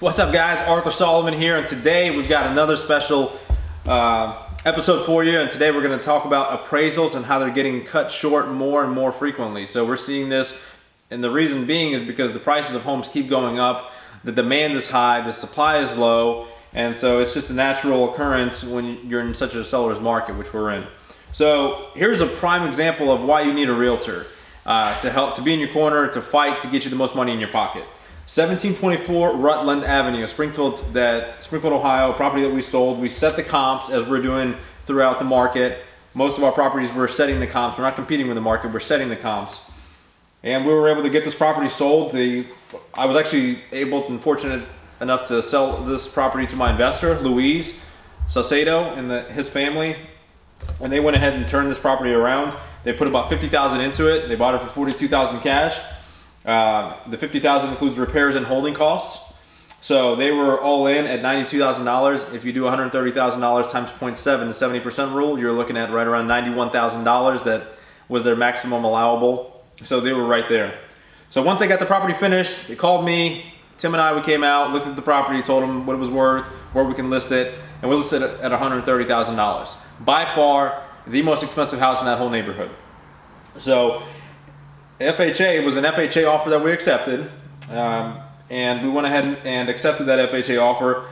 What's up, guys? Arthur Solomon here, and today we've got another special episode for you. And today we're going to talk about appraisals and how they're getting cut short more and more frequently. So we're seeing this, and the reason being is because the prices of homes keep going up, the demand is high, the supply is low, and so it's just a natural occurrence when you're in such a seller's market, which we're in. So here's a prime example of why you need a realtor to be in your corner, to fight, to get you the most money in your pocket. 1724 Rutland Avenue, Springfield, Ohio, a property that we sold. We set the comps as we're doing throughout the market. Most of our properties, we're setting the comps. We're not competing with the market, we're setting the comps. And we were able to get this property sold. I was actually able and fortunate enough to sell this property to my investor, Luis Saucedo, and his family. And they went ahead and turned this property around. They put about $50,000 into it. They bought it for $42,000 cash. The $50,000 includes repairs and holding costs. So they were all in at $92,000. If you do $130,000 times 0.7, the 70% rule, you're looking at right around $91,000. That was their maximum allowable. So they were right there. So once they got the property finished, they called me. Tim and we came out, looked at the property, told them what it was worth, where we can list it, and we listed it at $130,000. By far, the most expensive house in that whole neighborhood. So FHA was an FHA offer that we accepted, and we went ahead and accepted that FHA offer.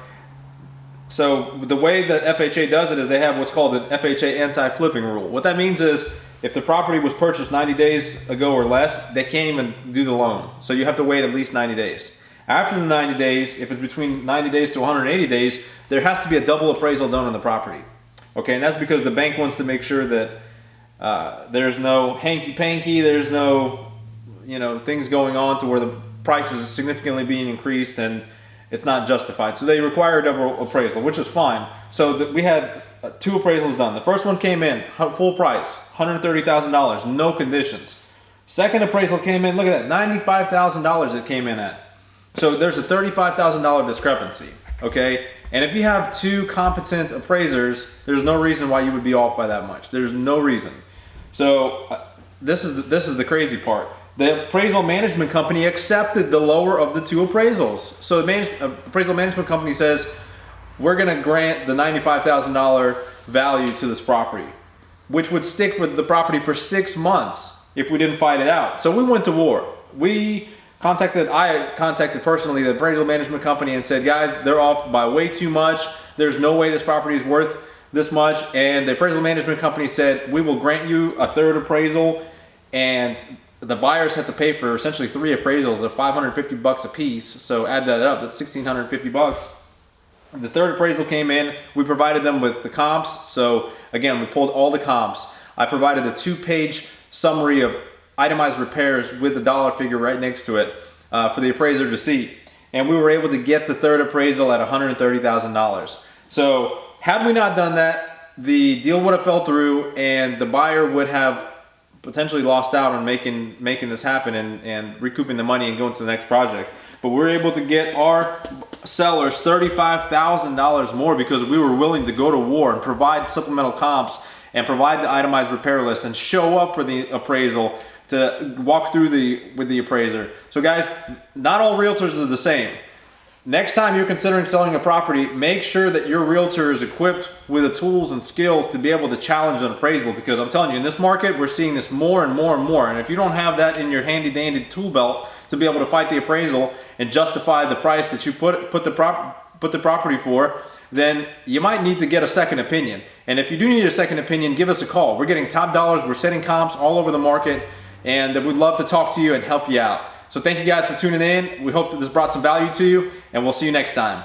So the way that FHA does it is they have what's called an FHA anti-flipping rule. What that means is if the property was purchased 90 days ago or less, they can't even do the loan. So you have to wait at least 90 days. After the 90 days, if it's between 90 days to 180 days, there has to be a double appraisal done on the property. Okay, and that's because the bank wants to make sure that there's no hanky-panky, there's no things going on to where the price is significantly being increased and it's not justified. So they require a double appraisal, which is fine. So we had two appraisals done. The first one came in, full price, $130,000, no conditions. Second appraisal came in, look at that, $95,000 it came in at. So there's a $35,000 discrepancy, okay? And if you have two competent appraisers, there's no reason why you would be off by that much. There's no reason. So this is the crazy part. The appraisal management company accepted the lower of the two appraisals. So the appraisal management company says, we're gonna grant the $95,000 value to this property, which would stick with the property for 6 months if we didn't fight it out. So we went to war. I contacted personally the appraisal management company and said, guys, they're off by way too much. There's no way this property is worth this much. And the appraisal management company said, we will grant you a third appraisal. And the buyers had to pay for essentially 3 appraisals of $550 a piece. So add that up, that's $1,650. The third appraisal came in. We provided them with the comps. So again, we pulled all the comps. I provided a 2-page summary of itemized repairs with the dollar figure right next to it for the appraiser to see. And we were able to get the third appraisal at $130,000. So had we not done that, the deal would have fell through and the buyer would have potentially lost out on making this happen and recouping the money and going to the next project. But we were able to get our sellers $35,000 more because we were willing to go to war and provide supplemental comps and provide the itemized repair list and show up for the appraisal to walk through with the appraiser. So guys, not all realtors are the same. Next time you're considering selling a property, make sure that your realtor is equipped with the tools and skills to be able to challenge an appraisal, because I'm telling you, in this market, we're seeing this more and more and more. And if you don't have that in your handy dandy tool belt to be able to fight the appraisal and justify the price that you put the property for, then you might need to get a second opinion. And if you do need a second opinion, give us a call. We're getting top dollars, we're setting comps all over the market, and we'd love to talk to you and help you out. So thank you guys for tuning in. We hope that this brought some value to you, and we'll see you next time.